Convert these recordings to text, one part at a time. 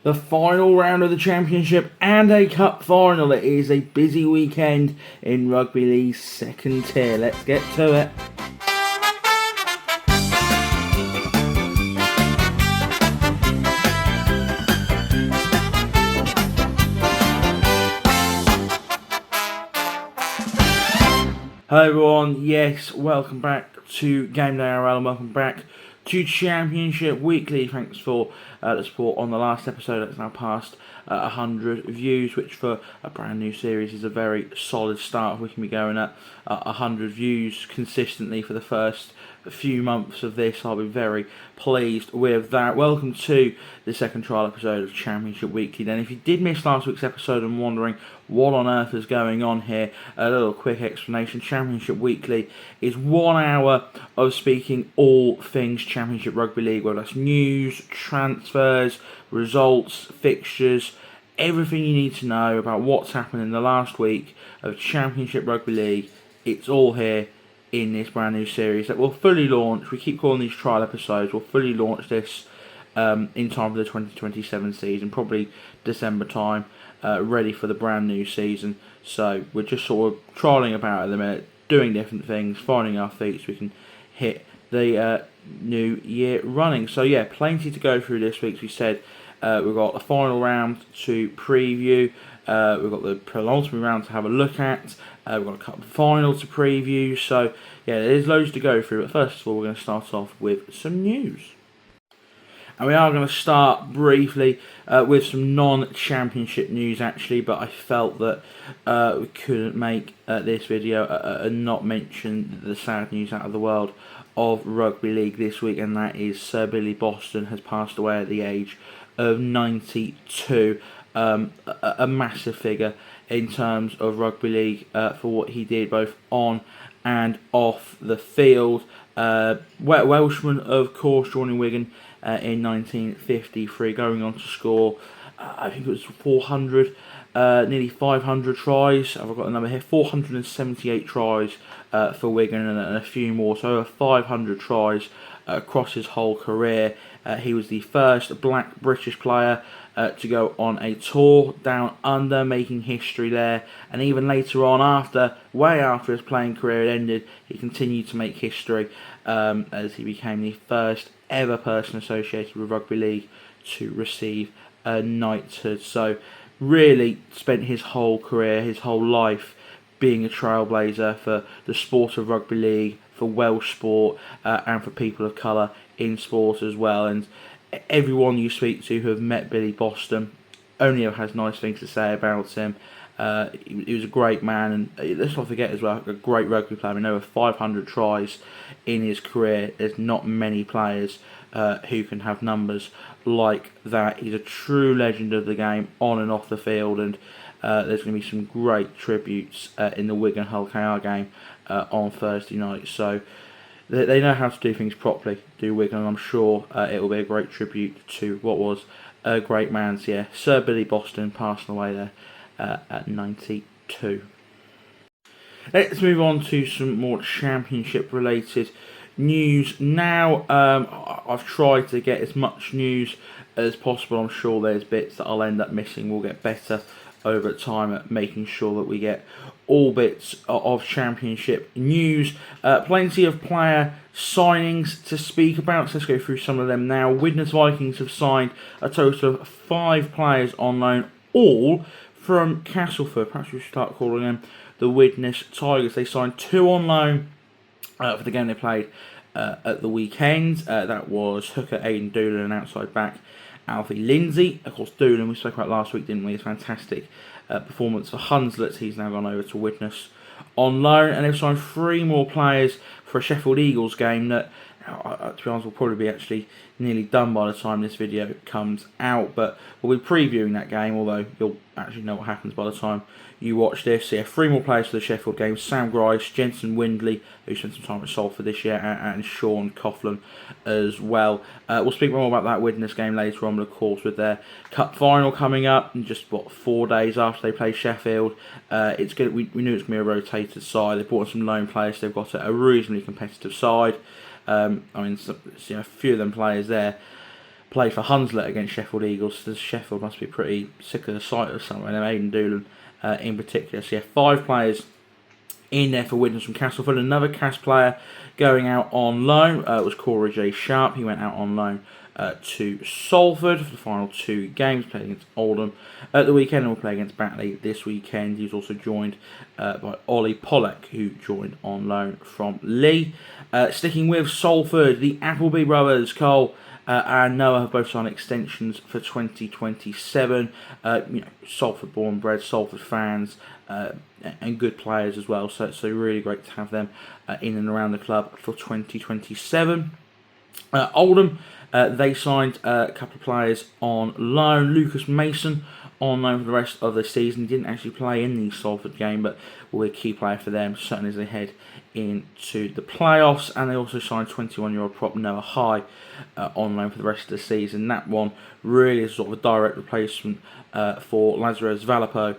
The final round of the Championship and a cup final. It is a busy weekend in Rugby League's second tier. Let's get to it. Hello everyone, yes, welcome back to Game Day RL and welcome back to Championship Weekly. Thanks for the support on the last episode. That's now past 100 views, which for a brand new series is a very solid start. We can be going at 100 views consistently for the first few months of this. I'll be very pleased with that. Welcome to the second trial episode of Championship Weekly. Then if you did miss last week's episode and wondering what on earth is going on here, a little quick explanation. Championship Weekly is 1 hour of speaking all things Championship Rugby League, whether that's news, transfers, results, fixtures, everything you need to know about what's happened in the last week of Championship Rugby League. It's all here in this brand new series that will fully launch. We keep calling these trial episodes. We'll fully launch this in time for the 2027 season, probably December time, ready for the brand new season. So we're just sort of trialling about at the minute, doing different things, finding our feet so we can hit the new year running. So yeah, plenty to go through this week. As we said, we've got a final round to preview. We've got the penultimate round to have a look at. We've got a cup final to preview. So yeah, there's loads to go through. But first of all, we're going to start off with some news. And we are going to start briefly with some non-championship news actually, but I felt that we couldn't make this video and not mention the sad news out of the world of Rugby League this week, and that is Sir Billy Boston has passed away at the age of 92. A massive figure in terms of Rugby League for what he did both on and off the field. Welshman, of course, joining Wigan in 1953, going on to score, I think it was 400, nearly 500 tries. I've got the number here, 478 tries for Wigan and a few more, so over 500 tries across his whole career. He was the first black British player to go on a tour down under, making history there, and even later on, way after his playing career had ended, he continued to make history as he became the first ever person associated with Rugby League to receive a knighthood. So really spent his whole career, his whole life being a trailblazer for the sport of Rugby League, for Welsh sport, and for people of colour in sport as well. And everyone you speak to who have met Billy Boston only ever has nice things to say about him. He was a great man, and let's not forget as well, a great rugby player. I mean, over 500 tries in his career. There's not many players who can have numbers like that. He's a true legend of the game on and off the field, and there's going to be some great tributes in the Wigan Hull KR game on Thursday night. So they know how to do things properly, do Wigan, and I'm sure it will be a great tribute to what was a great man. So yeah, Sir Billy Boston passing away there at 92. Let's move on to some more championship related news now. I've tried to get as much news as possible. I'm sure there's bits that I'll end up missing. We'll get better over time at making sure that we get all bits of championship news. Plenty of player signings to speak about, so let's go through some of them now. Widnes Vikings have signed a total of 5 players on loan, all from Castleford. Perhaps we should start calling them the Widnes Tigers. They signed 2 on loan for the game they played at the weekend. That was hooker Aidan Doolan and outside back Alfie Lindsay. Of course, Doolan we spoke about last week, didn't we? His fantastic performance for Hunslet. He's now gone over to Widnes on loan, and they've signed 3 more players for a Sheffield Eagles game that, to be honest, will probably be actually nearly done by the time this video comes out, but we'll be previewing that game, although you'll actually know what happens by the time you watch this. So yeah, 3 more players for the Sheffield game: Sam Grice, Jensen Windley, who spent some time at Salford this year, and Sean Coughlin as well. We'll speak more about that Widnes game later on, but of course with their cup final coming up in just 4 days after they play Sheffield, it's good. We knew it was going to be a rotated side. They brought in some loan players. They've got a reasonably competitive side. I mean, a few of them players there played for Hunslet against Sheffield Eagles. So Sheffield must be pretty sick of the sight of someone, Aidan Doolan in particular. So yeah, 5 players in there for Widnes from Castleford. Another Cass player going out on loan was Corey J. Sharp. He went out on loan to Salford for the final 2 games, playing against Oldham at the weekend and will play against Batley this weekend. He was also joined by Ollie Pollack, who joined on loan from Lee. Sticking with Salford, the Appleby brothers, Cole and Noah, have both signed extensions for 2027. Salford born bred, Salford fans, and good players as well. So really great to have them in and around the club for 2027. Oldham, they signed a couple of players on loan. Lucas Mason on loan for the rest of the season. He didn't actually play in the Salford game, but will be a key player for them, certainly as they head into the playoffs. And they also signed 21-year-old prop Noah High on loan for the rest of the season. That one really is sort of a direct replacement for Lazarus Valapo,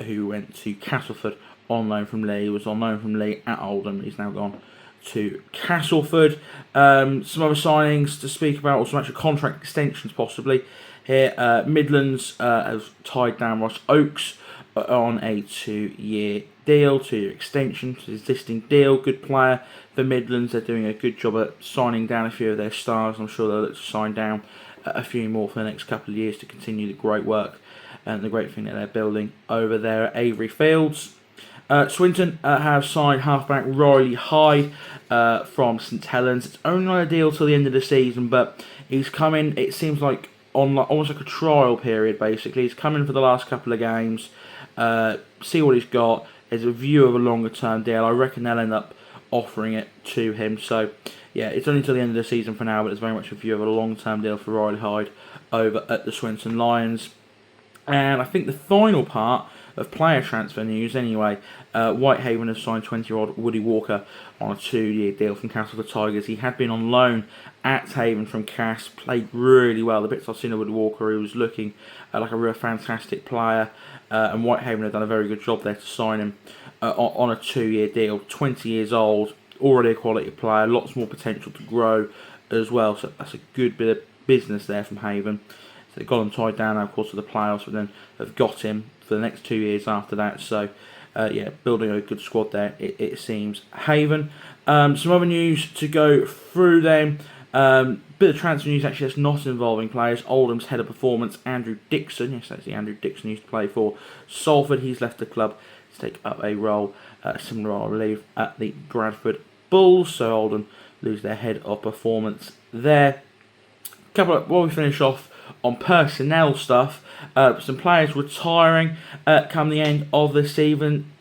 who went to Castleford on loan from Lee. He was on loan from Lee at Oldham. He's now gone to Castleford. Some other signings to speak about, or some actual contract extensions possibly. Here, Midlands have tied down Ross Oakes on a 2-year deal, 2-year extension to the existing deal. Good player for Midlands. They're doing a good job at signing down a few of their stars. I'm sure they'll look to sign down a few more for the next couple of years to continue the great work and the great thing that they're building over there at Avery Fields. Swinton have signed halfback Riley Hyde from St Helens. It's only on a deal till the end of the season, but he's coming, it seems like, on almost like a trial period, basically. He's coming for the last couple of games, see what he's got. There's a view of a longer term deal. I reckon they'll end up offering it to him. So, yeah, it's only till the end of the season for now, but it's very much a view of a long term deal for Riley Hyde over at the Swinton Lions. And I think the final part of player transfer news anyway, Whitehaven has signed 20-year-old Woody Walker on a 2-year deal from Castleford Tigers. He had been on loan at Haven from Cass, played really well. The bits I've seen of Woody Walker, he was looking like a real fantastic player, and Whitehaven have done a very good job there to sign him on a 2-year deal. 20 years old, already a quality player, lots more potential to grow as well, so that's a good bit of business there from Haven. So they've got him tied down now, of course, to the playoffs, but then have got him for the next 2 years after that. So, yeah, building a good squad there, it seems. Haven. Some other news to go through then. Bit of transfer news actually that's not involving players. Oldham's head of performance, Andrew Dixon. Yes, that's the Andrew Dixon used to play for Salford. He's left the club to take up a role, similar role, I believe, at the Bradford Bulls. So Oldham lose their head of performance there. While we finish off on personnel stuff, some players retiring come the end of this season.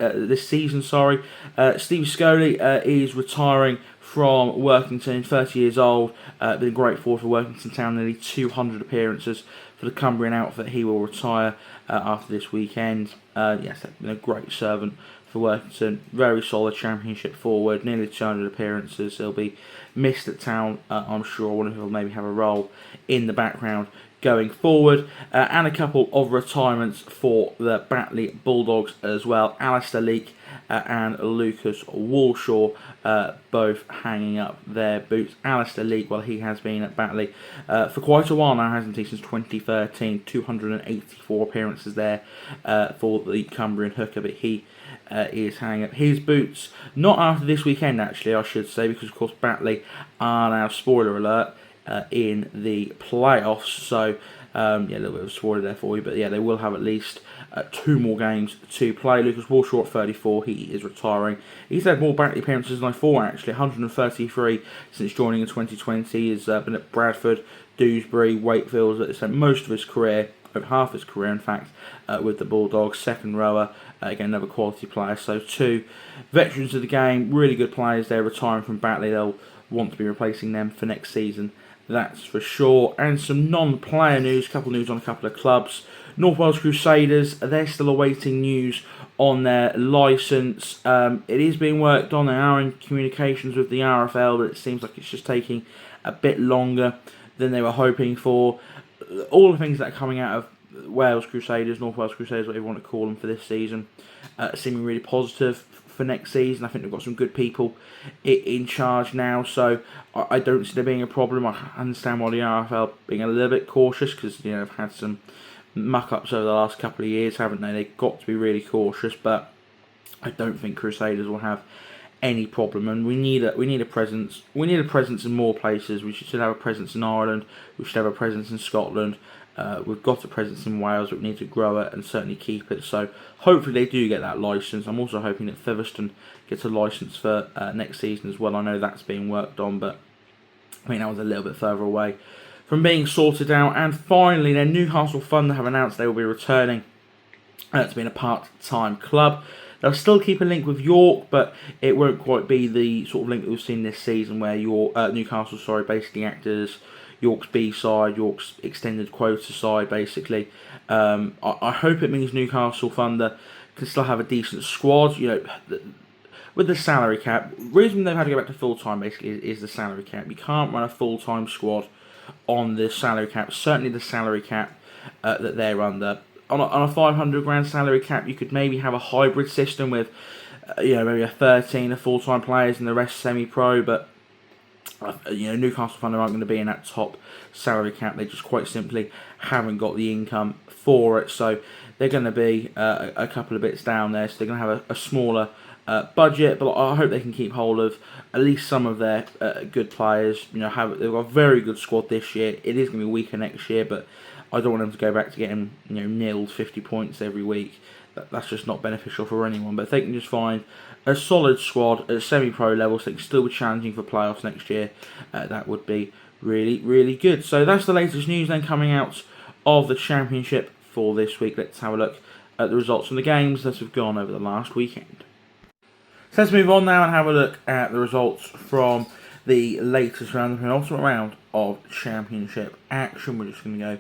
Steve Scully is retiring from Workington, 30 years old. Been a great forward for Workington Town, nearly 200 appearances for the Cumbrian outfit. He will retire after this weekend. Yes, been a great servant for Workington. Very solid championship forward, nearly 200 appearances. He'll be missed at Town, I'm sure. I wonder if he'll maybe have a role in the background going forward, and a couple of retirements for the Batley Bulldogs as well. Alistair Leake and Lucas Walshaw both hanging up their boots. Alistair Leake, well, he has been at Batley for quite a while now, hasn't he, since 2013. 284 appearances there for the Cumbrian hooker, but he is hanging up his boots. Not after this weekend, actually, I should say, because of course Batley are now, spoiler alert, in the playoffs. So yeah, a little bit of a spoiler there for you, but yeah, they will have at least 2 more games to play. Lucas Walshaw at 34, he is retiring. He's had more Batley appearances than I thought, actually. 133 since joining in 2020. He's been at Bradford, Dewsbury, Wakefield. He's spent most of his career, over half his career in fact, with the Bulldogs. Second rower, again another quality player. So 2 veterans of the game, really good players. They're retiring from Batley. They'll want to be replacing them for next season, that's for sure. And some non-player news, couple news on a couple of clubs. North Wales Crusaders, they're still awaiting news on their licence. It is being worked on. They are in communications with the RFL, but it seems like it's just taking a bit longer than they were hoping for. All the things that are coming out of Wales Crusaders, North Wales Crusaders, whatever you want to call them, for this season, seeming really positive for next season. I think they've got some good people in charge now, so I don't see there being a problem. I understand why the RFL being a little bit cautious, because they've had some muck-ups over the last couple of years, haven't they? They've got to be really cautious, but I don't think Crusaders will have any problem, and we need a presence. We need a presence in more places. We should have a presence in Ireland. We should have a presence in Scotland. We've got a presence in Wales, but we need to grow it and certainly keep it. So hopefully they do get that licence. I'm also hoping that Featherstone gets a licence for next season as well. I know that's being worked on, but I think that was a little bit further away from being sorted out. And finally, then Newcastle Thunder have announced they will be returning to being a part-time club. They'll still keep a link with York, but it won't quite be the sort of link that we've seen this season, where Newcastle, basically act as York's B side, York's extended quota side, basically. I hope it means Newcastle Thunder can still have a decent squad. With the salary cap, the reason they've had to go back to full time basically is the salary cap. You can't run a full time squad on the salary cap. Certainly the salary cap that they're under. On a 500 grand salary cap, you could maybe have a hybrid system with, maybe a 13 of full-time players and the rest semi-pro. But Newcastle Thunder aren't going to be in that top salary cap. They just quite simply haven't got the income for it. So they're going to be a couple of bits down there. So they're going to have a smaller budget. But I hope they can keep hold of at least some of their good players. They've got a very good squad this year. It is going to be weaker next year, but I don't want them to go back to getting nilled 50 points every week. That's just not beneficial for anyone. But if they can just find a solid squad at semi-pro level, so they can still be challenging for playoffs next year, that would be really, really good. So that's the latest news then coming out of the Championship for this week. Let's have a look at the results from the games that have gone over the last weekend. So let's move on now and have a look at the results from the latest round, the penultimate round of Championship action. We're just going to go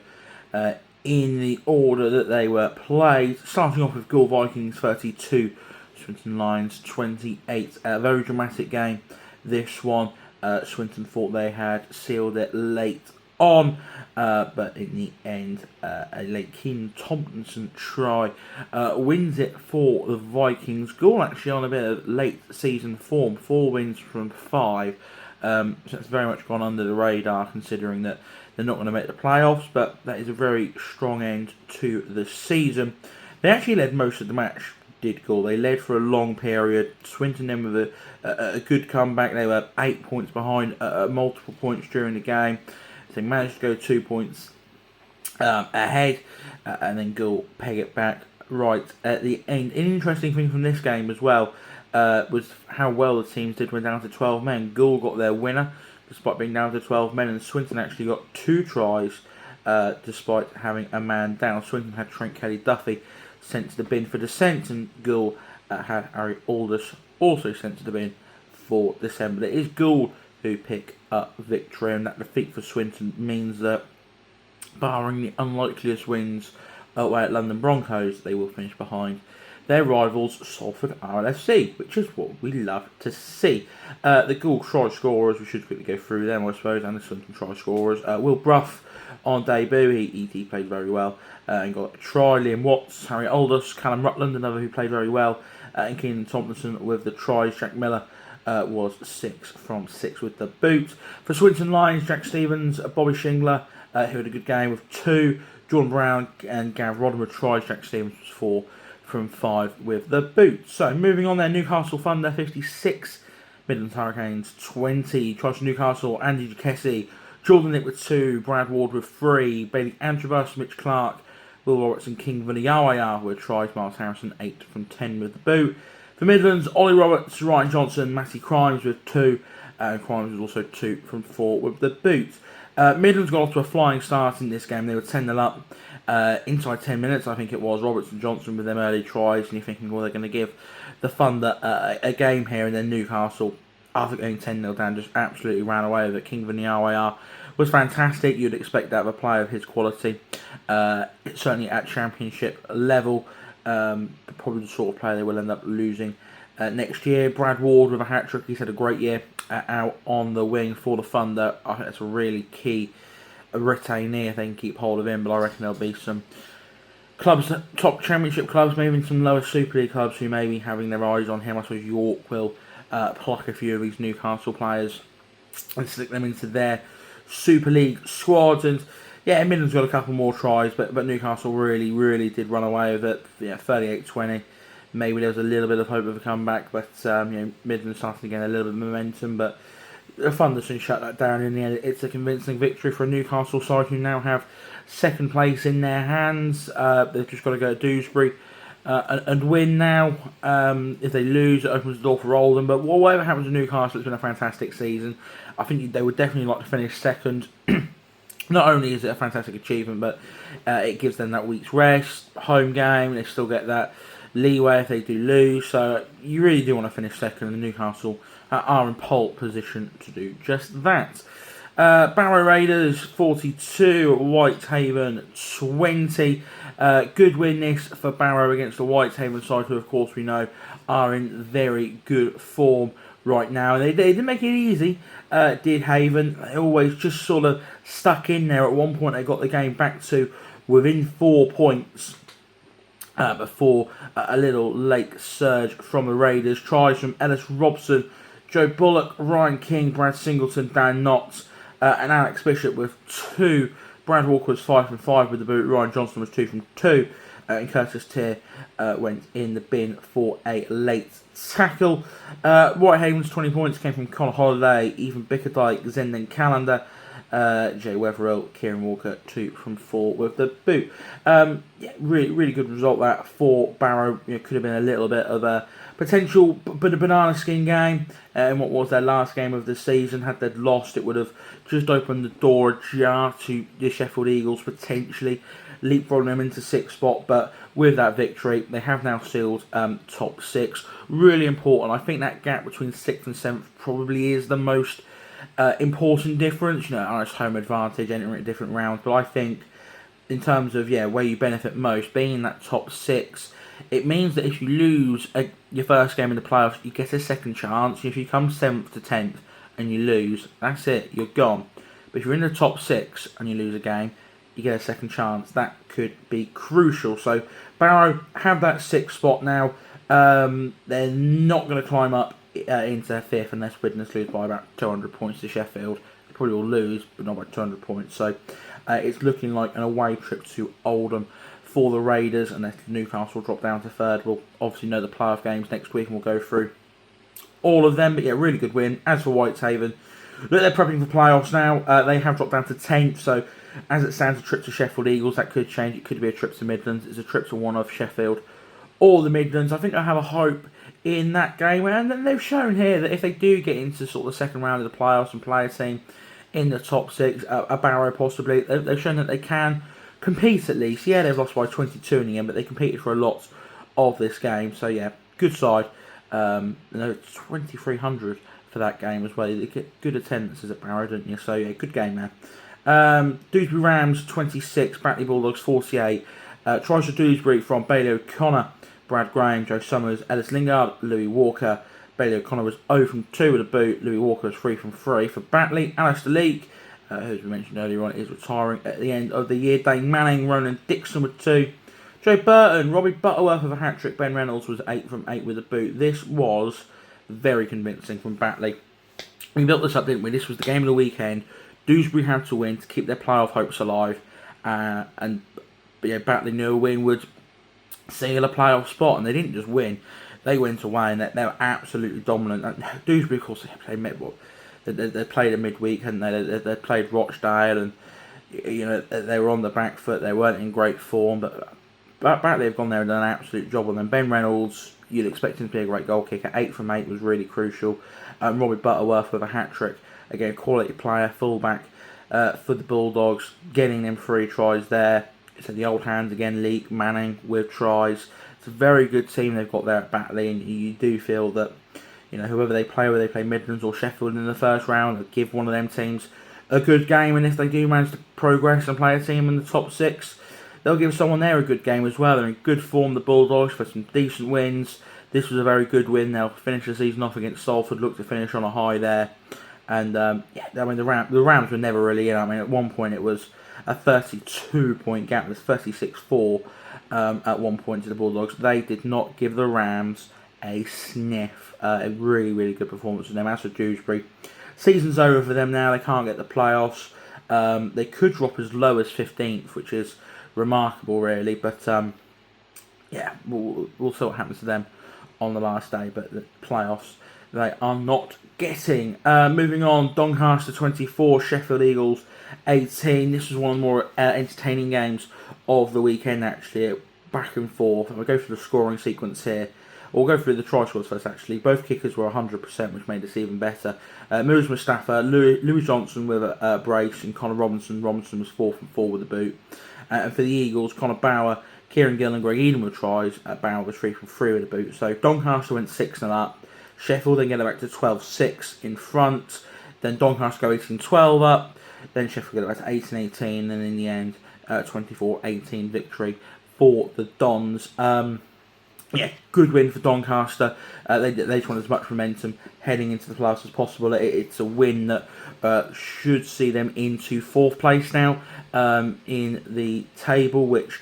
in the order that they were played, starting off with Goole Vikings 32, Swinton Lions 28. A very dramatic game, this one. Swinton thought they had sealed it late on, but in the end, a late Keenan Thompson try wins it for the Vikings. Goole actually on a bit of late season form, 4 wins from 5. So it's very much gone under the radar, considering that they're not going to make the playoffs, but that is a very strong end to the season. They actually led most of the match, did Goole. They led for a long period. Swinton then with a good comeback. They were 8 points behind multiple points during the game. So they managed to go 2 points ahead, and then Goole peg it back right at the end. An interesting thing from this game as well was how well the teams did when down to 12 men. Goole got their winner despite being down to 12 men, and Swinton actually got 2 tries despite having a man down. Swinton had Trent Kelly-Duffy sent to the bin for descent, and Goole had Harry Aldous also sent to the bin for descent. But it is Goole who pick up victory, and that defeat for Swinton means that, barring the unlikeliest wins away at London Broncos, they will finish behind their rivals Salford RLFC, which is what we love to see. The Goole try scorers, we should quickly go through them, I suppose, and the Swinton try scorers. Will Brough on debut, he played very well and got a try. Liam Watts, Harry Aldous, Callum Rutland, another who played very well, and Keenan Thompson with the tries. Jack Miller was 6 from 6 with the boot. For Swinton Lions, Jack Stevens, Bobby Shingler, who had a good game with 2. Jordan Brown and Gav Rodden with tries. Jack Stevens was 4 from 5 with the boot. So moving on there, Newcastle Thunder 56, Midlands Hurricanes 20. Tries for Newcastle, Andy Jacassi, Jordan Nick with 2, Brad Ward with 3, Bailey Antrobus, Mitch Clark, Will Robertson, King Vaniawaya with tries. Miles Harrison 8 from 10 with the boot. For Midlands, Ollie Roberts, Ryan Johnson, Matty Crimes with 2, and Crimes was also 2 from 4 with the boot. Midlands got off to a flying start in this game. They were 10-0 up inside 10 minutes, I think it was. Roberts and Johnson with them early tries, and you're thinking, well, they're going to give the Thunder a game here, and then Newcastle, after going 10-0 down, just absolutely ran away with it. King Vaniawaya was fantastic. You'd expect that of a player of his quality, certainly at Championship level. Probably the sort of player they will end up losing next year. Brad Ward with a hat-trick. He's had a great year out on the wing for the Thunder. I think that's a really key retainee if they can keep hold of him, but I reckon there'll be some clubs, top Championship clubs, maybe some lower Super League clubs who may be having their eyes on him. I suppose York will pluck a few of these Newcastle players and stick them into their Super League squads. And yeah, Midland's got a couple more tries, but Newcastle really did run away with it. Yeah, 38-20. Maybe there was a little bit of hope of a comeback, but Midland starting to gain a little bit of momentum. But Thunderson shut that down in the end. It's a convincing victory for a Newcastle side who now have second place in their hands. They've just got to go to Dewsbury and win now. If they lose, it opens the door for Oldham. But whatever happens to Newcastle, it's been a fantastic season. I think they would definitely like to finish second. Not only is it a fantastic achievement, but it gives them that week's rest, home game. They still get that leeway if they do lose. So you really do want to finish second, and Newcastle are in pole position to do just that. Barrow Raiders 42, Whitehaven 20. Good win this for Barrow against the Whitehaven side, who of course we know are in very good form right now. They didn't make it easy, did Haven. They always just sort of stuck in there. At one point they got the game back to within 4 points before a little late surge from the Raiders. Tries from Ellis Robson, Joe Bullock, Ryan King, Brad Singleton, Dan Knotts, and Alex Bishop with 2. Brad Walker was 5 from 5 with the boot. Ryan Johnson was 2 from 2. And Curtis Tier went in the bin for a late tackle. Whitehaven's 20 points came from Connor Holiday, Ethan Bickerdike, Zenden Callender, Jay Wetherill, Kieran Walker, 2 from 4 with the boot. Really good result that for Barrow. Could have been a little bit of a potential banana skin game in what was their last game of the season. Had they lost, it would have just opened the door ajar to the Sheffield Eagles potentially leapfrogging them into 6th spot. But with that victory, they have now sealed top 6. Really important. I think that gap between 6th and 7th probably is the most important difference. It's home advantage, entering at different rounds, but I think in terms of where you benefit most, being in that top 6, it means that if you lose your first game in the playoffs, you get a second chance. If you come 7th to 10th and you lose, that's it, you're gone. But if you're in the top 6 and you lose a game, you get a second chance. That could be crucial. So Barrow have that 6th spot now. They're not going to climb up into 5th unless Widnes lose by about 200 points to Sheffield. They probably will lose, but not by 200 points. So it's looking like an away trip to Oldham for the Raiders, and if Newcastle drop down to 3rd. We'll obviously know the playoff games next week, and we'll go through all of them. But really good win. As for Whitehaven, look, they're prepping for playoffs now. They have dropped down to 10th, so as it stands, a trip to Sheffield Eagles, that could change. It could be a trip to Midlands. It's a trip to one of Sheffield or the Midlands. I think I have a hope in that game, and then they've shown here that if they do get into sort of the second round of the playoffs and play a team in the top 6, a Barrow possibly, they've shown that they can compete at least. They've lost by 22 in the end, but they competed for a lot of this game. So good side. 2,300 for that game as well. You get good attendances at Barrow, don't you? So good game there. Dewsbury Rams 26, Batley Bulldogs 48. Tries for Dewsbury from Bailey O'Connor, Brad Graham, Joe Summers, Ellis Lingard, Louis Walker. Bailey O'Connor was 0 from 2 with a boot. Louis Walker was 3 from 3 for Batley. Alistair Leake, who as we mentioned earlier on, is retiring at the end of the year. Dane Manning, Ronan Dixon with 2. Joe Burton, Robbie Butterworth with a hat-trick. Ben Reynolds was 8 from 8 with a boot. This was very convincing from Batley. We built this up, didn't we? This was the game of the weekend. Dewsbury had to win to keep their playoff hopes alive. Batley knew a win would seal a playoff spot, and they didn't just win. They went away, and they were absolutely dominant. And Dewsbury, of course, they played a midweek, hadn't they? They played Rochdale, and they were on the back foot. They weren't in great form, but Batley have gone there and done an absolute job on them. Ben Reynolds, you'd expect him to be a great goal kicker. 8 from 8 was really crucial. Robbie Butterworth with a hat-trick. Again, quality player, fullback for the Bulldogs, getting them 3 tries there. So the old hands again, Leake, Manning with tries. It's a very good team they've got there at Batley, and you do feel that whoever they play, whether they play Midlands or Sheffield in the first round, they'll give one of them teams a good game. And if they do manage to progress and play a team in the top 6, they'll give someone there a good game as well. They're in good form, the Bulldogs, for some decent wins. This was a very good win. They'll finish the season off against Salford, look to finish on a high there. And the Rams were never really in. At one point it was a 32-point gap. There's 36-4 at one point to the Bulldogs. They did not give the Rams a sniff. A really, really good performance from them. As for Dewsbury, season's over for them now. They can't get the playoffs. They could drop as low as 15th, which is remarkable, really. But yeah, we'll see what happens to them on the last day. But the playoffs, they are not getting. Moving on, Doncaster 24, Sheffield Eagles 18. This was one of the more entertaining games of the weekend, actually. Back and forth. And we'll go through the scoring sequence here. We'll go through the try scores first, actually. Both kickers were 100%, which made this even better. Moose Mustafa, Louis Johnson with a brace, and Connor Robinson. Robinson was 4 from 4 with a boot. And for the Eagles, Connor Bauer, Kieran Gill and Greg Eden with tries. Bauer was 3 from 3 with a boot. So Doncaster went 6-0 up. Sheffield then get it back to 12-6 in front. Then Doncaster go 18-12 up. Then Sheffield get it back to 18-18. And in the end, 24-18 victory for the Dons. Yeah, good win for Doncaster. They just want as much momentum heading into the playoffs as possible. It's a win that should see them into 4th place now in the table, which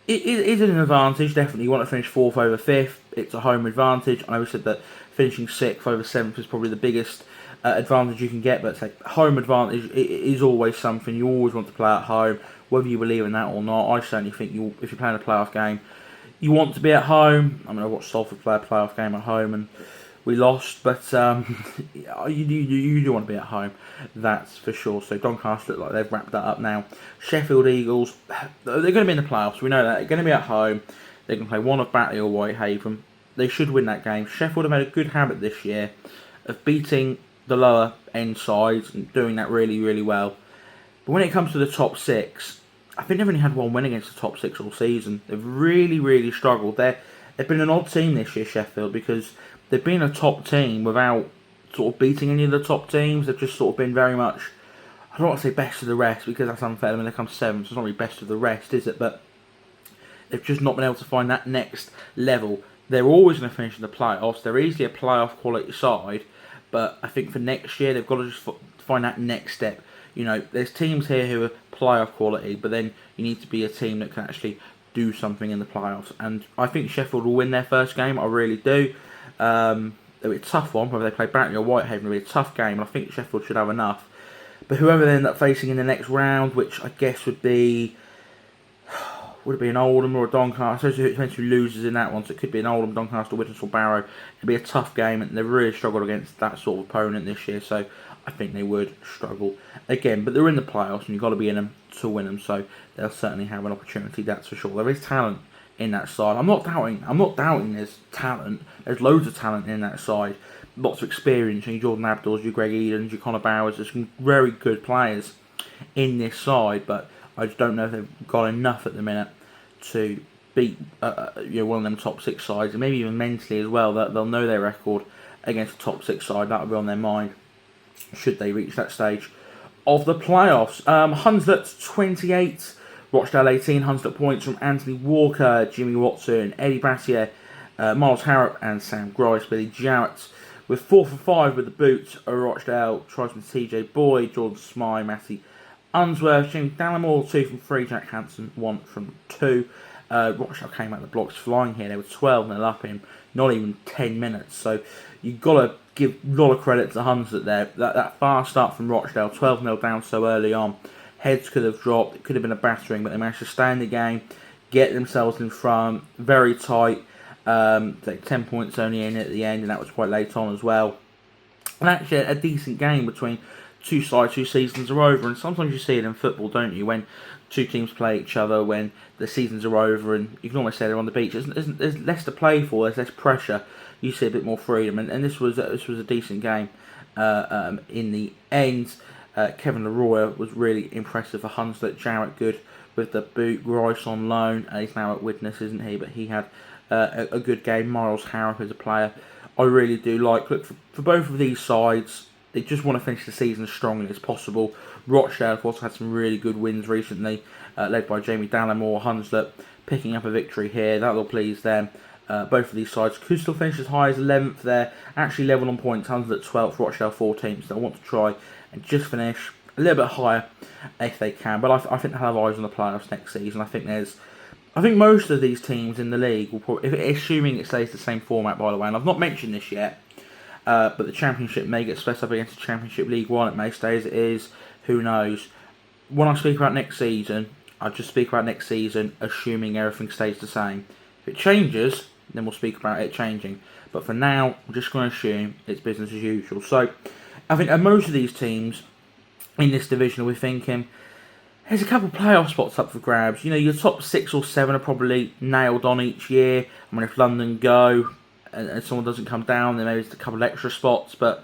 is an advantage. Definitely, you want to finish 4th over 5th. It's a home advantage. I know we said that finishing 6th over 7th is probably the biggest advantage you can get, but it's home advantage is always something. You always want to play at home, whether you believe in that or not. I certainly think if you're playing a playoff game, you want to be at home. I mean, I watched Salford play a playoff game at home and we lost, but you do want to be at home, that's for sure. So Doncaster look like they've wrapped that up now. Sheffield Eagles, they're going to be in the playoffs. We know that. They're going to be at home. They're going to play one of Batley or Whitehaven. They should win that game. Sheffield have made a good habit this year of beating the lower end sides and doing that really, really well. But when it comes to the top 6, I think they've only had one win against the top 6 all season. They've really, really struggled. They've been an odd team this year, Sheffield, because they've been a top team without sort of beating any of the top teams. They've just sort of been very much, I don't want to say best of the rest, because that's unfair. I mean, they come 7th, so it's not really best of the rest, is it? But they've just not been able to find that next level. They're always going to finish in the playoffs. They're easily a playoff quality side, but I think for next year, they've got to just find that next step. You know, there's teams here who are playoff quality, but then you need to be a team that can actually do something in the playoffs. And I think Sheffield will win their first game. I really do. It'll be a tough one, whether they play Batley or Whitehaven. It'll be a tough game, and I think Sheffield should have enough. But whoever they end up facing in the next round, which I guess would be an Oldham or a Doncaster, so it depends who loses in that one. So it could be an Oldham, Doncaster, Witness or Barrow. It'll be a tough game, and they've really struggled against that sort of opponent this year. So I think they would struggle again, but they're in the playoffs and you've got to be in them to win them, so they'll certainly have an opportunity, that's for sure. There is talent in that side. I'm not doubting there's talent. There's loads of talent in that side. Lots of experience. Your Jordan Abdulls, your Greg Edens, your Connor Bowers. There's some very good players in this side, but I just don't know if they've got enough at the minute to beat one of them top 6 sides, and maybe even mentally as well. That they'll know their record against the top 6 side. That'll be on their mind should they reach that stage of the playoffs. Hunslet 28, Rochdale 18. Hunslet points from Anthony Walker, Jimmy Watson, Eddie Battier, Miles Harrop and Sam Grice. Billy Jarrett with 4 for 5 with the boot. Rochdale tries from TJ Boyd, Jordan Smythe, Matty Unsworth, James Dallimore 2 from 3, Jack Hansen 1 from 2. Rochdale came out the blocks flying here. They were 12-0 up in not even 10 minutes. So you've got to give a lot of credit to Hunslet there. That fast start from Rochdale, 12-0 down so early on. Heads could have dropped. It could have been a battering, but they managed to stay in the game, get themselves in front, very tight. 10 points only in at the end, and that was quite late on as well. And actually a decent game between two sides whose seasons are over. And sometimes you see it in football, don't you, when two teams play each other, when the seasons are over, and you can almost say they're on the beach. There's less to play for, there's less pressure. You see a bit more freedom, and this was a decent game in the end. Kevin Leroy was really impressive for Hunslet. Jarrett good with the boot. Grice on loan. He's now at Widnes, isn't he? But he had a good game. Miles Harrop is a player I really do like. Look, for both of these sides, they just want to finish the season as strongly as possible. Rochdale, of course, had some really good wins recently, led by Jamie Dallimore. Hunslet picking up a victory here. That'll please them. Both of these sides could still finish as high as 11th there. Actually level on points. Hunslet 12th, Rochdale 14th. So I want to try and just finish a little bit higher if they can. But I think they'll have eyes on the playoffs next season. I think most of these teams in the league will probably, assuming it stays the same format, by the way, and I've not mentioned this yet, but the Championship may get split up against the Championship League One. It may stay as it is. Who knows? When I speak about next season, I just speak about next season, assuming everything stays the same. If it changes, then we'll speak about it changing. But for now, I'm just going to assume it's business as usual. So, I think most of these teams in this division, we're thinking there's a couple of playoff spots up for grabs. You know, your top 6 or 7 are probably nailed on each year. I mean, if London go and someone doesn't come down, then maybe there's a couple of extra spots. But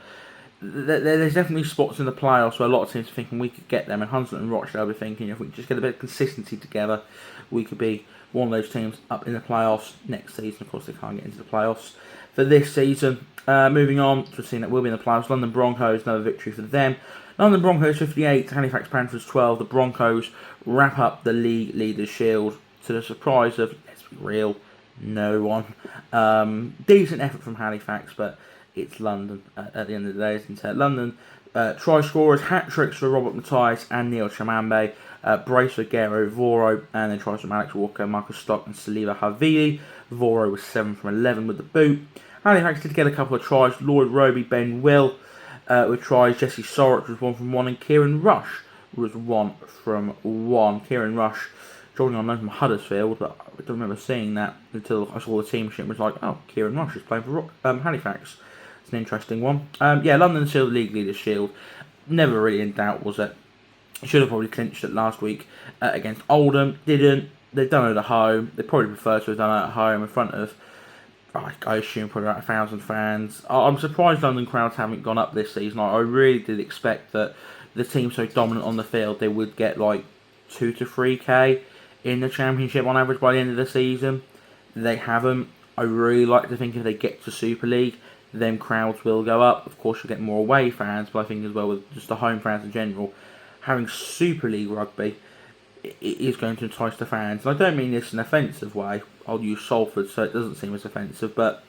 there's definitely spots in the playoffs where a lot of teams are thinking we could get them. And Hunslet and Rochdale are thinking if we just get a bit of consistency together, we could be one of those teams up in the playoffs next season. Of course, they can't get into the playoffs for this season. Moving on to a team that will be in the playoffs, London Broncos, another victory for them. London Broncos 58, Halifax Panthers 12. The Broncos wrap up the league leaders' shield to the surprise of, let's be real, no one. Decent effort from Halifax, but it's London at the end of the day, isn't it? London try scorers, hat-tricks for Robert Mathias and Neil Chamambe, brace for Gero Voro, and then tries from Alex Walker, Marcus Stock and Saliva Havili. Voro was 7 from 11 with the boot. Halifax did get a couple of tries, Lloyd Roby, Ben Will with tries, Jesse Sorrett was 1 from 1, and Kieran Rush was 1 from 1. Kieran Rush, joining on loan from Huddersfield, but I don't remember seeing that until I saw the team sheet and was like, oh, Kieran Rush is playing for Halifax. It's an interesting one. London still the league leaders' shield. Never really in doubt, was it? Should have probably clinched it last week against Oldham. Didn't. They've done it at home. They probably prefer to have done it at home in front of, I assume, probably about 1,000 fans. I'm surprised London crowds haven't gone up this season. I really did expect that the team so dominant on the field, they would get like 2 to 3k in the Championship on average by the end of the season. They haven't. I really like to think if they get to Super League, then crowds will go up. Of course, you'll get more away fans, but I think as well with just the home fans in general, having Super League rugby it is going to entice the fans. And I don't mean this in an offensive way. I'll use Salford so it doesn't seem as offensive, but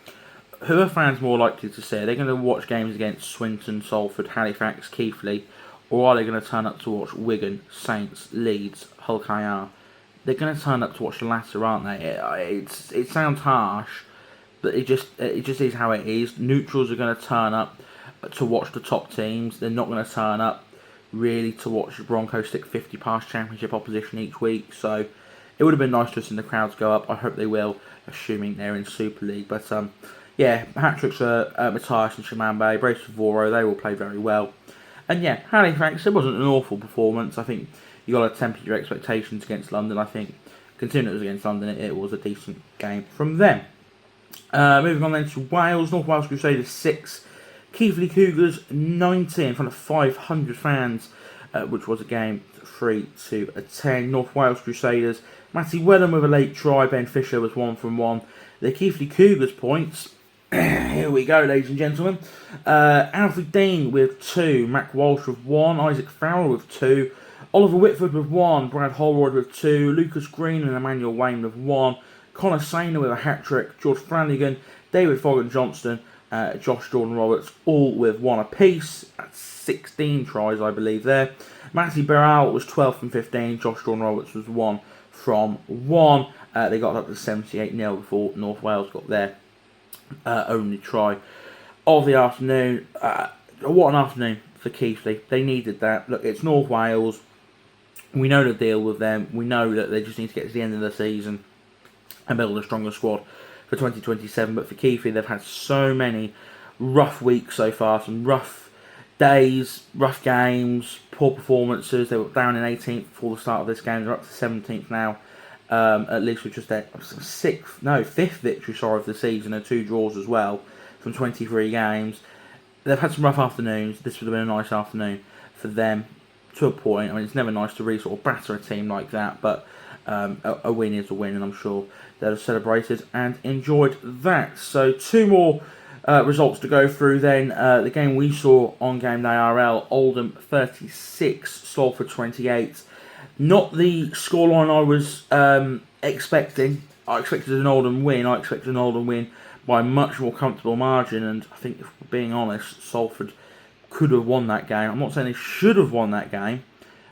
who are fans more likely to see? Are they going to watch games against Swinton, Salford, Halifax, Keighley, or are they going to turn up to watch Wigan, Saints, Leeds, Hull KR? They're going to turn up to watch the latter, aren't they? It sounds harsh, but it just is how it is. Neutrals are going to turn up to watch the top teams. They're not going to turn up really to watch the Broncos stick 50 past Championship opposition each week. So it would have been nice to have seen the crowds go up. I hope they will, assuming they're in Super League. But hat-tricks for Mathias and Chamambe, brace for Voro, they will play very well. And Halifax, it wasn't an awful performance. I think you got to temper your expectations against London. I think, considering it was against London, it was a decent game from them. Moving on then to Wales, North Wales Crusaders 6, Keighley Cougars 90 in front of 500 fans, which was a game 3-10. North Wales Crusaders, Matty Wellen with a late try, Ben Fisher was 1 from 1. The Keighley Cougars points, here we go ladies and gentlemen, Alfred Dean with 2, Mac Walsh with 1, Isaac Farrell with 2, Oliver Whitford with 1, Brad Holroyd with 2, Lucas Green and Emmanuel Wayne with 1, Connor Sainer with a hat-trick, George Flanagan, David Foggin Johnston, Josh Jordan Roberts, all with 1 apiece. That's 16 tries, I believe, there. Matty Burrell was 12 from 15. Josh Jordan Roberts was 1 from 1. They got up to 78-0 before North Wales got their only try of the afternoon. What an afternoon for Keighley. They needed that. Look, it's North Wales. We know the deal with them. We know that they just need to get to the end of the season and build a stronger squad for 2027, but for Keighley, they've had so many rough weeks so far, some rough days, rough games, poor performances. They were down in 18th before the start of this game. They're up to 17th now, at least with just their fifth victory of the season and 2 draws as well from 23 games. They've had some rough afternoons. This would have been a nice afternoon for them to a point. I mean, it's never nice to really sort of batter a team like that, but a win is a win, and I'm sure they'll have celebrated and enjoyed that. So 2 more results to go through then. The game we saw on Game Day RL, Oldham 36, Salford 28. Not the scoreline I was expecting. I expected an Oldham win. I expected an Oldham win by a much more comfortable margin, and I think, if we're being honest, Salford could have won that game. I'm not saying they should have won that game,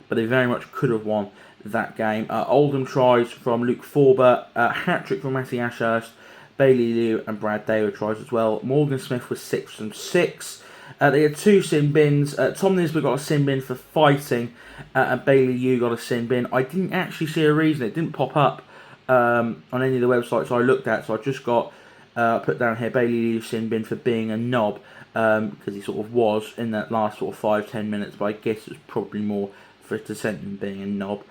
but they very much could have won that game. Oldham tries from Luke Forber, hat-trick from Matty Ashurst, Bailey Liu and Brad David tries as well. Morgan Smith was 6 from 6. They had 2 sin bins. Tom Nisbet got a sin bin for fighting, and Bailey Liu got a sin bin. I didn't actually see a reason. It didn't pop up on any of the websites I looked at, so I just got put down here Bailey Liu sin bin for being a knob, because he sort of was in that last sort of 5-10 minutes, but I guess it was probably more for dissent than being a knob.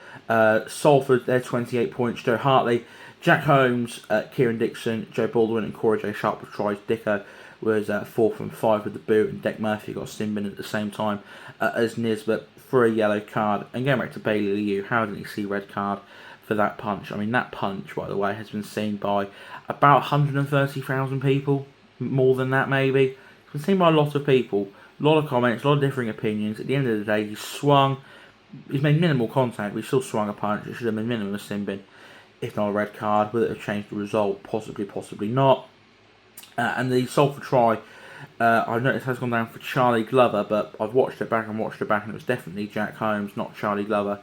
Salford, they're 28 points. Joe Hartley, Jack Holmes, Kieran Dixon, Joe Baldwin and Corey J. Sharp with tries. Dicko was 4 from 5 with the boot, and Deck Murphy got a sin bin at the same time as Nisbet for a yellow card. And going back to Bailey Liu, how didn't he see red card for that punch? I mean, that punch, by the way, has been seen by about 130,000 people, more than that maybe. It's been seen by a lot of people, a lot of comments, a lot of differing opinions. At the end of the day, he swung. He's made minimal contact, but he still swung a punch. It should have been minimum a sin bin, if not a red card. Would it have changed the result? Possibly, possibly not. And the Salford try, I've noticed has gone down for Charlie Glover, but I've watched it back, and it was definitely Jack Holmes, not Charlie Glover,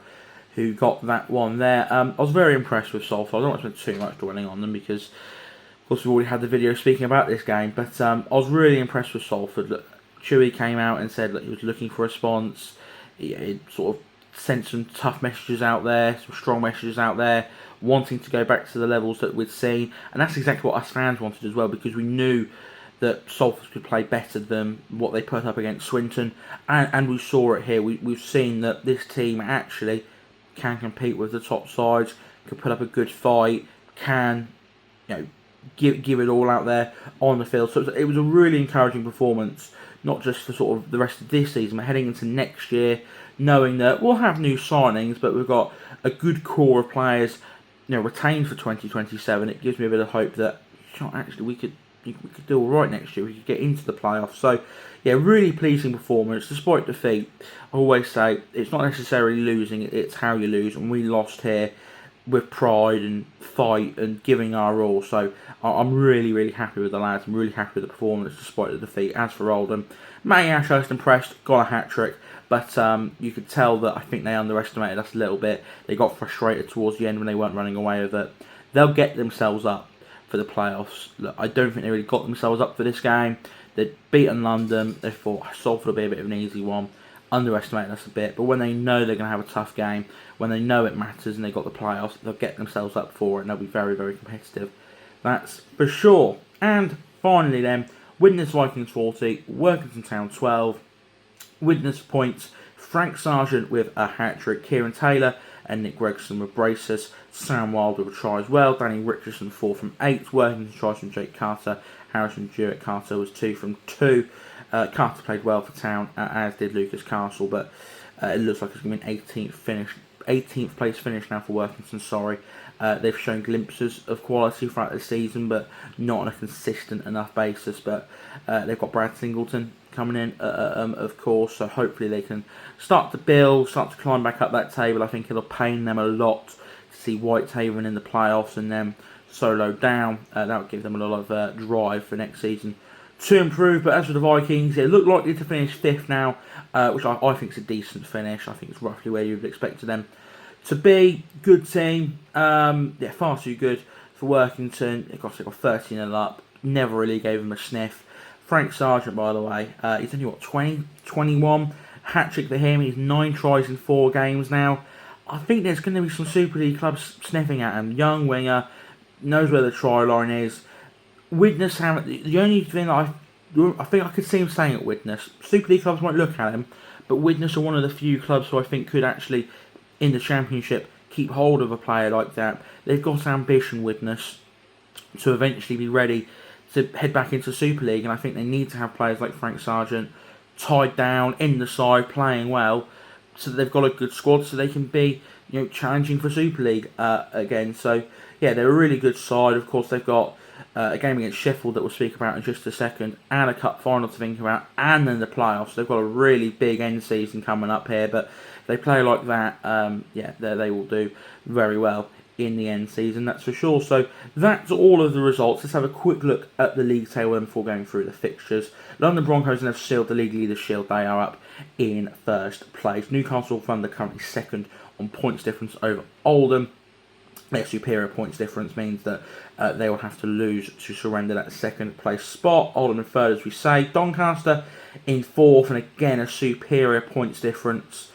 who got that one there. I was very impressed with Salford. I don't want to spend too much dwelling on them because, of course, we've already had the video speaking about this game, but I was really impressed with Salford. Look, Chewy came out and said that he was looking for a response. He sort of sent some tough messages out there, some strong messages out there, wanting to go back to the levels that we'd seen, and that's exactly what us fans wanted as well, because we knew that Salford could play better than what they put up against Swinton, and we saw it here. We've seen that this team actually can compete with the top sides, can put up a good fight, can, you know, give it all out there on the field. So it was a really encouraging performance, not just for sort of the rest of this season, but heading into next year, knowing that we'll have new signings, but we've got a good core of players, you know, retained for 2027. It gives me a bit of hope that, you know, actually we could do all right next year. We could get into the playoffs. So, yeah, really pleasing performance despite defeat. I always say it's not necessarily losing; it's how you lose, and we lost here with pride and fight and giving our all. So I'm really, really happy with the lads. I'm really happy with the performance despite the defeat. As for Oldham, Matty Ashurst impressed, got a hat-trick, but you could tell that I think they underestimated us a little bit. They got frustrated towards the end when they weren't running away with it. They'll get themselves up for the playoffs. Look, I don't think they really got themselves up for this game. They'd beaten London. They thought Salford will be a bit of an easy one. Underestimated us a bit, but when they know they're going to have a tough game, when they know it matters and they've got the playoffs, they'll get themselves up for it and they'll be very, very competitive. That's for sure. And finally then, Widnes Vikings 40, Workington Town 12, Widnes points, Frank Sargent with a hat-trick, Kieran Taylor and Nick Gregson with braces, Sam Wilder with a try as well, Danny Richardson 4 from 8, Workington tries from Jake Carter, Harrison Jewett Carter was 2 from 2. Carter played well for Town, as did Lucas Castle, but it looks like it's going to be an 18th place finish now for Workington. Sorry, they've shown glimpses of quality throughout the season, but not on a consistent enough basis. But they've got Brad Singleton coming in, of course, so hopefully they can start to build, start to climb back up that table. I think it'll pain them a lot to see Whitehaven in the playoffs and then so low down. That would give them a lot of drive for next season to improve. But as for the Vikings, they look likely to finish 5th now, which I think is a decent finish. I think it's roughly where you would expect them to be. Good team, yeah, far too good for Workington. They got 13-0 up, never really gave them a sniff. Frank Sargent, by the way, he's only what, 20, 21, hat-trick for him. He's 9 tries in 4 games now. I think there's going to be some Super League clubs sniffing at him. Young winger, knows where the try line is. Widnes have the only thing that I think I could see him staying at Widnes. Super League clubs might look at him, but Widnes are one of the few clubs who I think could actually, in the Championship, keep hold of a player like that. They've got ambition, Widnes, to eventually be ready to head back into Super League, and I think they need to have players like Frank Sargent tied down in the side, playing well, so that they've got a good squad, so they can be, you know, challenging for Super League again. So yeah, they're a really good side. Of course, they've got a game against Sheffield that we'll speak about in just a second, and a cup final to think about, and then the playoffs. They've got a really big end season coming up here, but if they play like that, yeah, they will do very well in the end season, that's for sure. So that's all of the results. Let's have a quick look at the league table before going through the fixtures. London Broncos have sealed the league leaders' shield. They are up in first place. Newcastle Thunder currently second on points difference over Oldham. Their superior points difference means that they will have to lose to surrender that second place spot. Oldham in third, as we say. Doncaster in fourth, and again a superior points difference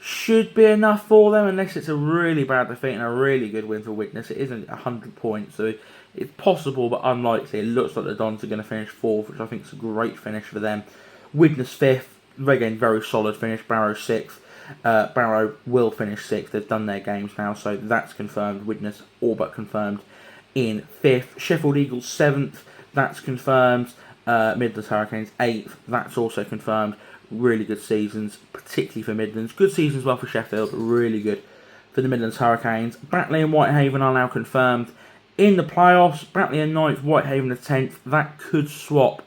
should be enough for them, unless it's a really bad defeat and a really good win for Widnes. It isn't 100 points, so it's possible but unlikely. It looks like the Dons are going to finish fourth, which I think is a great finish for them. Widnes fifth, again very solid finish. Barrow sixth. Barrow will finish sixth. They've done their games now, so that's confirmed. Widnes all but confirmed in fifth. Sheffield Eagles seventh. That's confirmed. Midlands Hurricanes eighth. That's also confirmed. Really good seasons, particularly for Midlands. Good seasons as well for Sheffield. Really good for the Midlands Hurricanes. Batley and Whitehaven are now confirmed in the playoffs. Batley in ninth, Whitehaven in 10th. That could swap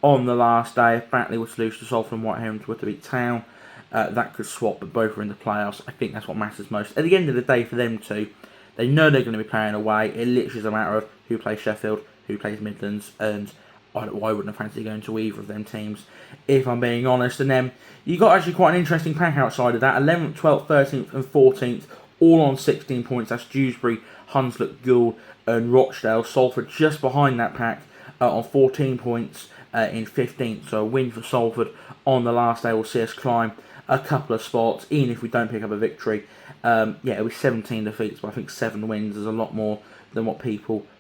on the last day if Batley was to lose to Salford and Whitehaven were to beat Town. That could swap, but both are in the playoffs. I think that's what matters most. At the end of the day, for them two, they know they're going to be playing away. It literally is a matter of who plays Sheffield, who plays Midlands, and I wouldn't have fancied going to either of them teams, if I'm being honest. And then you got actually quite an interesting pack outside of that. 11th, 12th, 13th, and 14th, all on 16 points. That's Dewsbury, Hunslet, Gould, and Rochdale. Salford just behind that pack on 14 points in 15th. So a win for Salford on the last day will see us climb a couple of spots, even if we don't pick up a victory. It was 17 defeats, but I think 7 wins is a lot more than what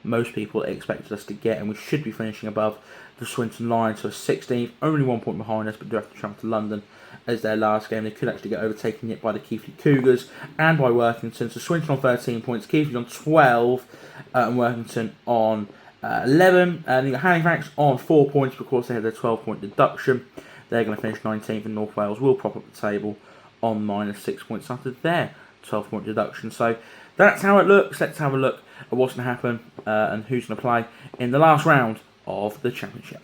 most people expected us to get, and we should be finishing above the Swinton Lions. So 16th, only 1 point behind us, but do have to travel to London as their last game. They could actually get overtaken yet by the Keighley Cougars and by Workington. So Swinton on 13 points, Keighley on 12, and Workington on 11. And you got Halifax on 4 points because they had their 12-point deduction. They're going to finish 19th, and North Wales will prop up the table on -6 points after their 12-point deduction. So that's how it looks. Let's have a look at what's going to happen and who's going to play in the last round of the Championship.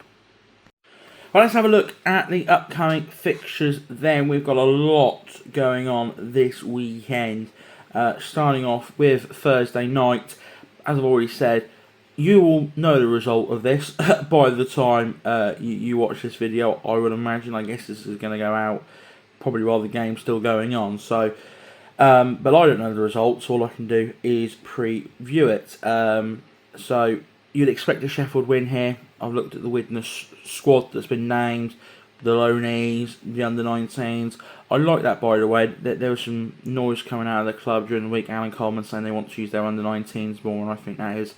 Well, let's have a look at the upcoming fixtures then. We've got a lot going on this weekend. Starting off with Thursday night. As I've already said, you will know the result of this by the time you watch this video, I would imagine. I guess this is going to go out probably while the game's still going on. So, but I don't know the results. All I can do is preview it. So you'd expect a Sheffield win here. I've looked at the Widnes squad that's been named, the loanees, the under-19s. I like that, by the way. There was some noise coming out of the club during the week. Alan Coleman saying they want to use their under-19s more, and I think that is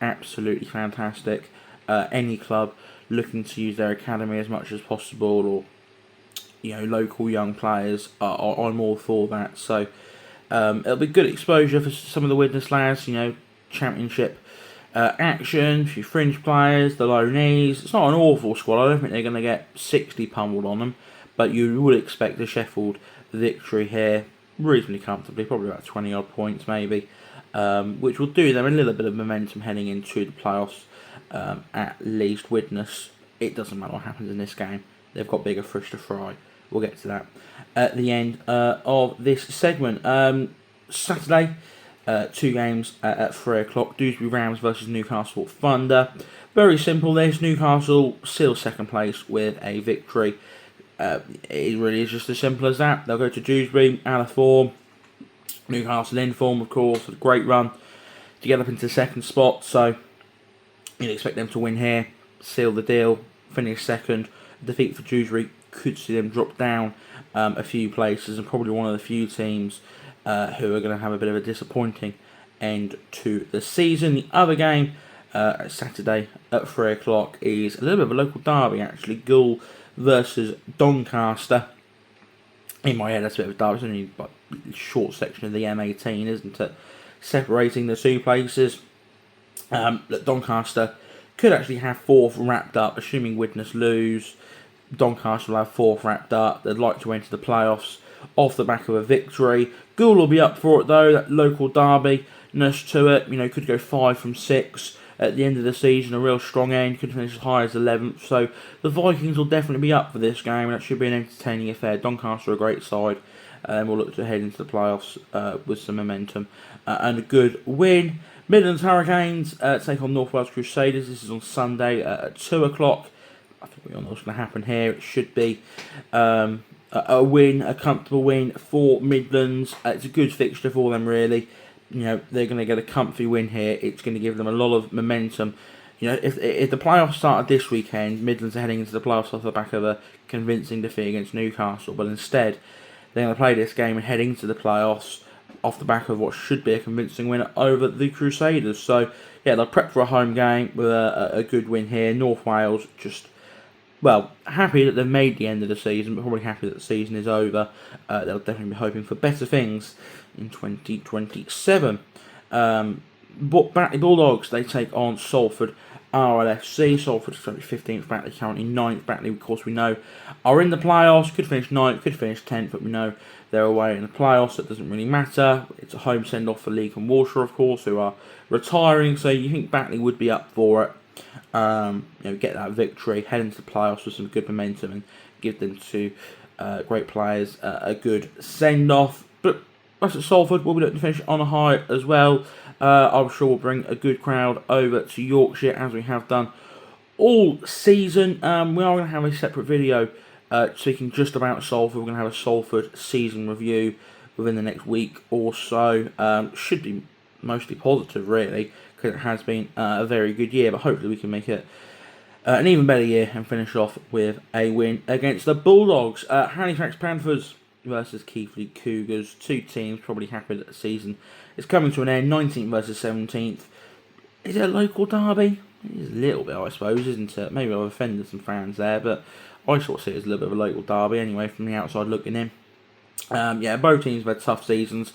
absolutely fantastic. Any club looking to use their academy as much as possible, or local young players, I'm all for that. So it'll be good exposure for some of the Widnes lads. Championship action, a few fringe players, the loanees. It's not an awful squad. I don't think they're going to get 60 pummeled on them, but you would expect a Sheffield victory here reasonably comfortably, probably about 20 odd points maybe, which will do them a little bit of momentum heading into the playoffs. At least Widnes, it doesn't matter what happens in this game, they've got bigger fish to fry. We'll get to that at the end of this segment. Saturday, 2 games at 3 o'clock. Dewsbury Rams versus Newcastle Thunder. Very simple this. Newcastle still second place with a victory. It really is just as simple as that. They'll go to Dewsbury out of form. Newcastle in form, of course. A great run to get up into the second spot. So you'd expect them to win here, seal the deal, finish second. Defeat for Dewsbury could see them drop down a few places, and probably one of the few teams who are going to have a bit of a disappointing end to the season. The other game Saturday at 3 o'clock is a little bit of a local derby actually. Gould versus Doncaster. In my head that's a bit of a derby. It's only a short section of the M18, isn't it? Separating the two places. Doncaster could actually have 4th wrapped up, assuming Widnes lose. Doncaster will have 4th wrapped up. They'd like to enter the playoffs off the back of a victory. Gould will be up for it though. That local derby-ness to it. Could go 5 from 6 at the end of the season. A real strong end. Could finish as high as 11th. So the Vikings will definitely be up for this game. That should be an entertaining affair. Doncaster are a great side. and we'll look to head into the playoffs with some momentum and a good win. Midlands Hurricanes take on North Wales Crusaders. This is on Sunday at 2 o'clock. I think we all know what's going to happen here. It should be a win, a comfortable win for Midlands. It's a good fixture for them, really. You know, they're going to get a comfy win here. It's going to give them a lot of momentum. You know, if the playoffs started this weekend, Midlands are heading into the playoffs off the back of a convincing defeat against Newcastle. But instead, they're going to play this game and head into the playoffs off the back of what should be a convincing win over the Crusaders. So, yeah, they'll prep for a home game with a good win here. North Wales just, well, happy that they've made the end of the season, but probably happy that the season is over. They'll definitely be hoping for better things in 2027. But Batley Bulldogs, they take on Salford RLFC. Salford is currently 15th, Batley currently 9th. Batley, of course, we know, are in the playoffs. Could finish 9th, could finish 10th, but we know they're away in the playoffs. That doesn't really matter. It's a home send-off for Leek and Warshaw, of course, who are retiring. So you think Batley would be up for it. You know, get that victory, head into the playoffs with some good momentum, and give them to great players a good send-off. But us at Salford will be looking to finish on a high as well. I'm sure we'll bring a good crowd over to Yorkshire, as we have done all season. We are going to have a separate video speaking just about Salford. We're going to have a Salford season review within the next week or so. Should be mostly positive, really, because it has been a very good year, but hopefully we can make it an even better year and finish off with a win against the Bulldogs. Halifax Panthers versus Keighley Cougars. Two teams probably happy that the season is coming to an end. 19th versus 17th. Is it a local derby? It is a little bit, I suppose, isn't it? Maybe I've offended some fans there, but I sort of see it as a little bit of a local derby anyway from the outside looking in. Yeah, both teams have had tough seasons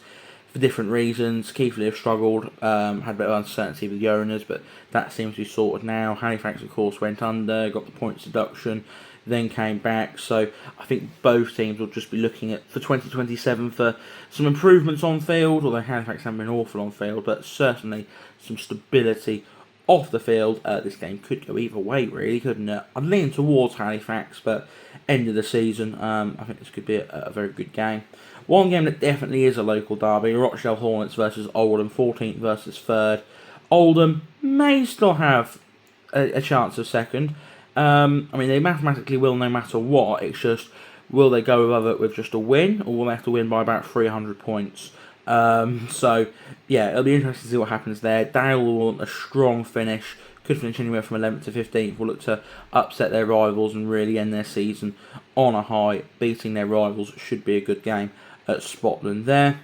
for different reasons. Keighley have struggled, had a bit of uncertainty with the owners, but that seems to be sorted now. Halifax, of course, went under, got the points deduction, then came back. So I think both teams will just be looking at for 2027 for some improvements on field, although Halifax haven't been awful on field, but certainly some stability off the field. This game could go either way, really, couldn't it? I'm leaning towards Halifax, but end of the season, I think this could be a very good game. One game that definitely is a local derby, Rochdale Hornets versus Oldham, 14th versus 3rd. Oldham may still have a chance of second. I mean, they mathematically will no matter what. It's just, will they go above it with just a win, or will they have to win by about 300 points? So, yeah, it'll be interesting to see what happens there. Dale will want a strong finish. Could finish anywhere from 11th to 15th. Will look to upset their rivals and really end their season on a high. Beating their rivals should be a good game at Spotland there.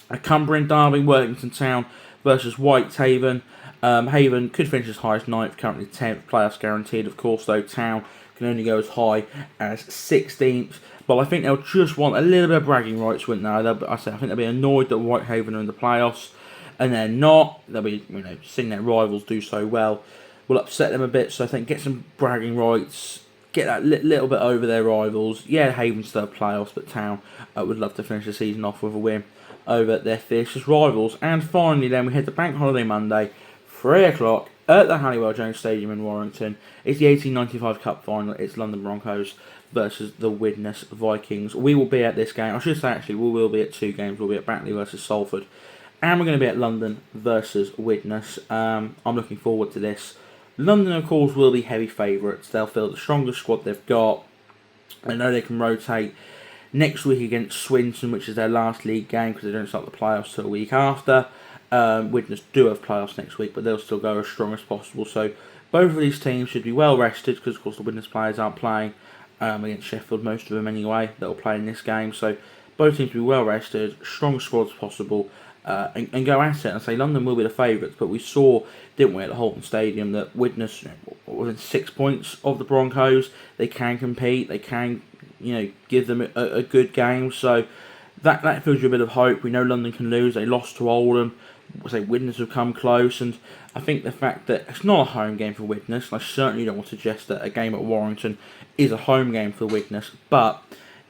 A Cumbrian derby, Workington Town versus Whitehaven. Haven could finish as high as 9th, currently 10th, playoffs guaranteed, of course, though Town can only go as high as 16th. But I think they'll just want a little bit of bragging rights, wouldn't they? I think they'll be annoyed that Whitehaven are in the playoffs, and they're not. They'll be, seeing their rivals do so well will upset them a bit. So I think get some bragging rights, get that little bit over their rivals. Yeah, Haven still have playoffs, but Town would love to finish the season off with a win over their fiercest rivals. And finally, then we head to Bank Holiday Monday, 3 o'clock at the Halliwell Jones Stadium in Warrington. It's the 1895 Cup final. It's London Broncos versus the Widnes Vikings. We will be at this game. I should say, actually, we will be at two games. We'll be at Batley versus Salford, and we're going to be at London versus Widnes. I'm looking forward to this. London, of course, will be heavy favourites. They'll field the strongest squad they've got. I know they can rotate next week against Swinton, which is their last league game, because they don't start the playoffs till the week after. Widnes do have playoffs next week, but they'll still go as strong as possible. So both of these teams should be well rested, because of course the Widnes players aren't playing against Sheffield, most of them anyway, that will play in this game. So both teams will be well rested, strong squads possible, and go at it. And say London will be the favourites, but we saw, didn't we, at the Halton Stadium, that Widnes, within 6 points of the Broncos, they can compete, they can, give them a good game. So that fills you a bit of hope. We know London can lose. They lost to Oldham. Widnes have come close, and I think the fact that it's not a home game for Widnes, I certainly don't want to suggest that a game at Warrington is a home game for Widnes, but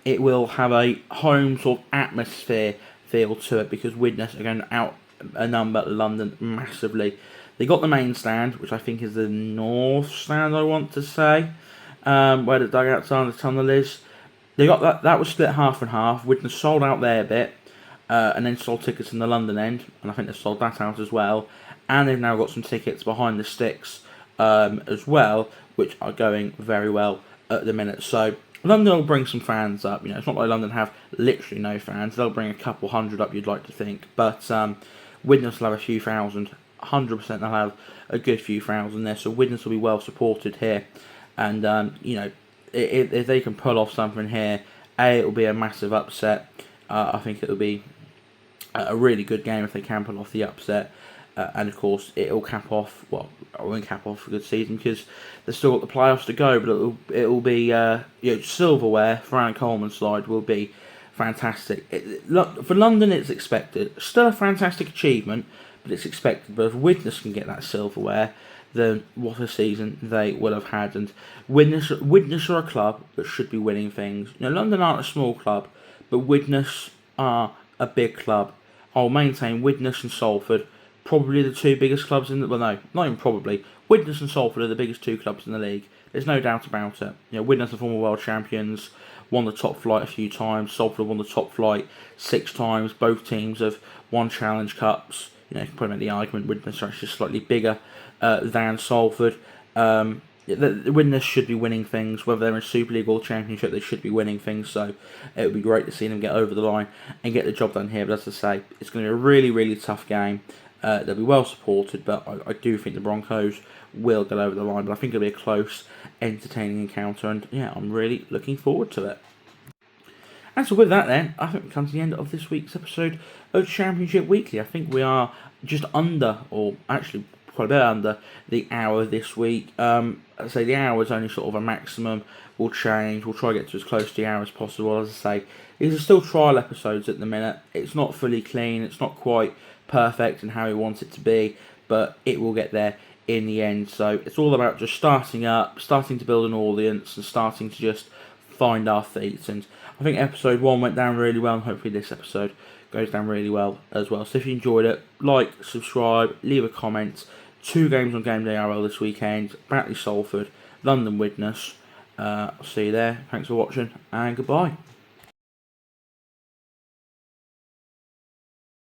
it will have a home sort of atmosphere feel to it, because Widnes are going to outnumber London massively. They got the main stand, which I think is the north stand, I want to say, where the dugouts are and the tunnel is. they got that was split half and half. Widnes sold out their bit, and then sold tickets in the London end, and I think they've sold that out as well. And they've now got some tickets behind the sticks as well, which are going very well at the minute. So London will bring some fans up. It's not like London have literally no fans. They'll bring a couple hundred up, you'd like to think. But Widnes will have a few thousand. 100% they'll have a good few thousand there. So Widnes will be well supported here. And, if they can pull off something here, it will be a massive upset. I think it will be a really good game if they can pull off the upset. And of course, it'll cap off. Well, I won't cap off a good season because they've still got the playoffs to go. But it'll be silverware for Alan Coleman's side will be fantastic. For London, it's expected. Still a fantastic achievement, but it's expected. But if Widnes can get that silverware, then what a season they will have had. And Widnes are a club that should be winning things. London aren't a small club, but Widnes are a big club. I'll maintain Widnes and Salford, probably the two biggest clubs in the... Well, no, not even probably. Widnes and Salford are the biggest two clubs in the league. There's no doubt about it. Widnes are former world champions, won the top flight a few times. Salford won the top flight 6 times. Both teams have won Challenge Cups. You can probably make the argument Widnes are actually slightly bigger than Salford. The Widnes should be winning things, whether they're in Super League or Championship, they should be winning things, so it would be great to see them get over the line and get the job done here. But as I say, it's going to be a really, really tough game. They'll be well supported, but I do think the Broncos will get over the line, but I think it'll be a close, entertaining encounter, and yeah, I'm really looking forward to it. And so with that then, I think we come to the end of this week's episode of Championship Weekly. I think we are just under, or actually quite a bit under, the hour this week. I'd say the hour is only sort of a maximum. We'll change. We'll try to get to as close to the hour as possible. As I say, these are still trial episodes at the minute. It's not fully clean. It's not quite perfect in how we want it to be, but it will get there in the end. So it's all about just starting up, starting to build an audience, and starting to just find our feet. And I think episode 1 went down really well, and hopefully this episode goes down really well as well. So if you enjoyed it, like, subscribe, leave a comment. 2 games on Game Day IRL this weekend: Batley Salford, London Widnes. I'll see you there. Thanks for watching, and goodbye.